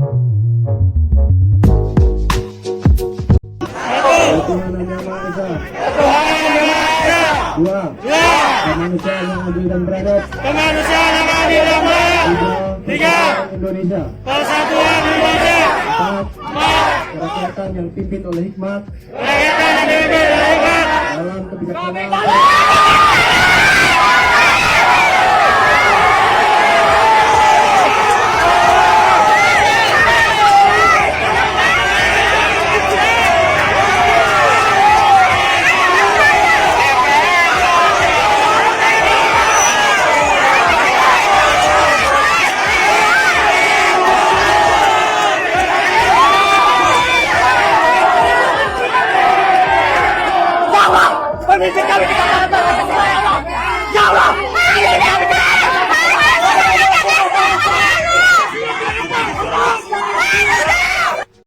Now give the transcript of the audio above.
Tuhan yang Maha Esa. Dua. Kemanusiaan yang adil dan beradab. Kemanusiaan yang adil dan beradab. Tiga. Indonesia. Persatuan Indonesia. Empat. Kerakyatan yang dipimpin oleh hikmat. Kerakyatan yang dipimpin oleh hikmat. Dalam kebijaksanaan. Permisi kami kita ya Allah. Ya Allah.